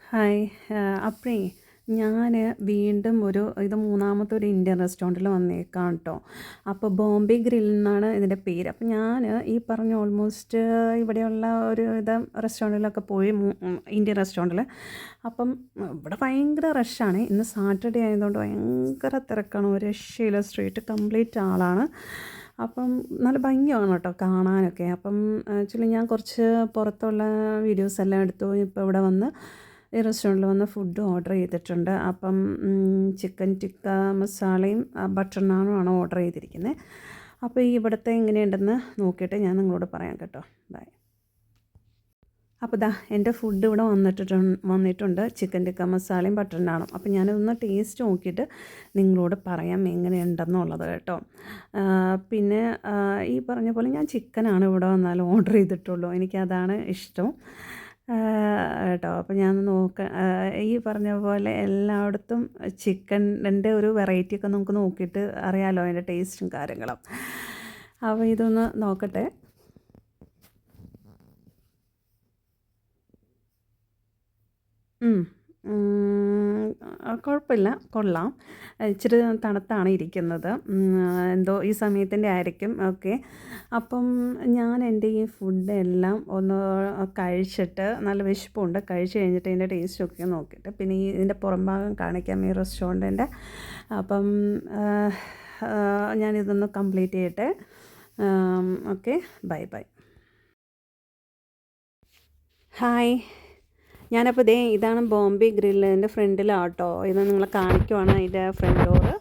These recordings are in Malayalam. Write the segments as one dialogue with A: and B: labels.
A: ഹായ്. അപ്പഴേ ഞാന് വീണ്ടും ഇത് മൂന്നാമത്തെ ഒരു ഇന്ത്യൻ റെസ്റ്റോറൻറ്റിൽ വന്നേക്കാണ് ട്ടോ. അപ്പോൾ ബോംബെ ഗ്രിൽ എന്നാണ് ഇതിൻ്റെ പേര്. അപ്പോൾ ഞാന് ഈ പറഞ്ഞ ഓൾമോസ്റ്റ് ഇവിടെയുള്ള ഒരു വിധം റെസ്റ്റോറൻറ്റിലൊക്കെ പോയി ഇന്ത്യൻ റെസ്റ്റോറൻറ്റിൽ. അപ്പം ഇവിടെ ഭയങ്കര റഷാണ്. ഇന്ന് സാറ്റർഡേ ആയതുകൊണ്ട് ഭയങ്കര തിരക്കാണ്. ഒരു രക്ഷയില്ല. സ്ട്രീറ്റ് കംപ്ലീറ്റ് ആളാണ്. അപ്പം നല്ല ഭംഗിയാണ് കേട്ടോ കാണാനൊക്കെ. അപ്പം ആക്ച്വലി ഞാൻ കുറച്ച് പുറത്തുള്ള വീഡിയോസ് എല്ലാം എടുത്തു. ഇപ്പോൾ ഇവിടെ വന്ന് ഈ റെസ്റ്റോറൻറ്റിൽ വന്ന് ഫുഡ് ഓർഡർ ചെയ്തിട്ടുണ്ട്. അപ്പം ചിക്കൻ ടിക്ക മസാലയും ബട്ടർ നാനുമാണ് ഓർഡർ ചെയ്തിരിക്കുന്നത്. അപ്പോൾ ഈ ഇവിടുത്തെ എങ്ങനെയുണ്ടെന്ന് നോക്കിയിട്ട് ഞാൻ നിങ്ങളോട് പറയാം കേട്ടോ. ബൈ. അപ്പോൾ ദാ എൻ്റെ ഫുഡ് ഇവിടെ വന്നിട്ടുണ്ട്. ചിക്കൻ ടിക്ക മസാലയും ബട്ടർ നാനും. അപ്പോൾ ഞാനൊന്ന് ടേസ്റ്റ് നോക്കിയിട്ട് നിങ്ങളോട് പറയാം എങ്ങനെയുണ്ടെന്നുള്ളത് കേട്ടോ. പിന്നെ ഈ പറഞ്ഞ പോലെ ഞാൻ ചിക്കനാണ് ഇവിടെ വന്നാലും ഓർഡർ ചെയ്തിട്ടുള്ളൂ. എനിക്കതാണ് ഇഷ്ടം കേട്ടോ. അപ്പോൾ ഞാൻ ഈ പറഞ്ഞ പോലെ എല്ലായിടത്തും ചിക്കൻ്റെ ഒരു വെറൈറ്റിയൊക്കെ നമുക്ക് നോക്കിയിട്ട് അറിയാമല്ലോ അതിൻ്റെ ടേസ്റ്റും കാര്യങ്ങളും. അപ്പോൾ ഇതൊന്ന് നോക്കട്ടെ. കുഴപ്പമില്ല, കൊള്ളാം. ഇച്ചിരി തണുത്താണ് ഇരിക്കുന്നത്. എന്തോ ഈ സമയത്തിൻ്റെ ആയിരിക്കും. ഓക്കെ. അപ്പം ഞാൻ എൻ്റെ ഈ ഫുഡെല്ലാം ഒന്ന് കഴിച്ചിട്ട് നല്ല വിശപ്പുണ്ട്. കഴിച്ച് കഴിഞ്ഞിട്ട് ഇതിൻ്റെ ടേസ്റ്റൊക്കെ നോക്കിയിട്ട് പിന്നെ ഇതിൻ്റെ പുറംഭാഗം കാണിക്കാം ഈ റെസ്റ്റോറൻറ്റിൻ്റെ. അപ്പം ഞാനിതൊന്ന് കംപ്ലീറ്റ് ചെയ്യട്ടെ. ഓക്കെ. Bye bye. ഹായ്. ഞാനപ്പോൾ ഇതാണ് ബോംബെ ഗ്രില്ലിൻ്റെ ഫ്രണ്ടിലാട്ടോ. ഇത് നിങ്ങളെ കാണിക്കുവാണ് അതിൻ്റെ ഫ്രണ്ട് ഡോറ്.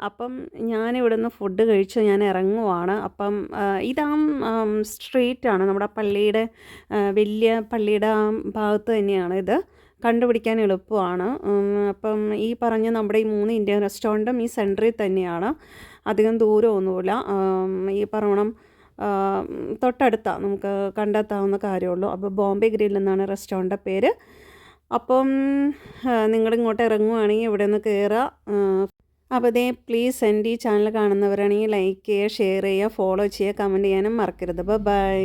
A: അപ്പം ഞാനിവിടുന്ന് ഫുഡ് കഴിച്ച് ഞാൻ ഇറങ്ങുവാണ്. അപ്പം ഇതാ സ്ട്രീറ്റാണ് നമ്മുടെ പള്ളിയുടെ വലിയ പള്ളിയുടെ ആ ഭാഗത്ത് തന്നെയാണ് ഇത്. കണ്ടുപിടിക്കാൻ എളുപ്പമാണ്. അപ്പം ഈ പറഞ്ഞ നമ്മുടെ ഈ 3 ഇന്ത്യൻ റെസ്റ്റോറൻറ്റും ഈ സെൻറ്ററിൽ തന്നെയാണ്. അധികം ദൂരമൊന്നുമില്ല. ഈ പറയണം തൊട്ടടുത്താണ്, നമുക്ക് കണ്ടെത്താവുന്ന കാര്യമുള്ളൂ. അപ്പോൾ ബോംബെ ഗ്രിൽ എന്നാണ് റെസ്റ്റോറൻറ്റിൻ്റെ പേര്. അപ്പം നിങ്ങളിങ്ങോട്ട് ഇറങ്ങുവാണെങ്കിൽ ഇവിടെ നിന്ന് കയറുക. അപ്പോൾ പ്ലീസ് എൻ്റെ ഈ ചാനൽ കാണുന്നവരാണെങ്കിൽ ലൈക്ക് ചെയ്യുക, ഷെയർ ചെയ്യുക, ഫോളോ ചെയ്യുക, കമൻറ്റ് ചെയ്യാനും മറക്കരുത്. ബൈ.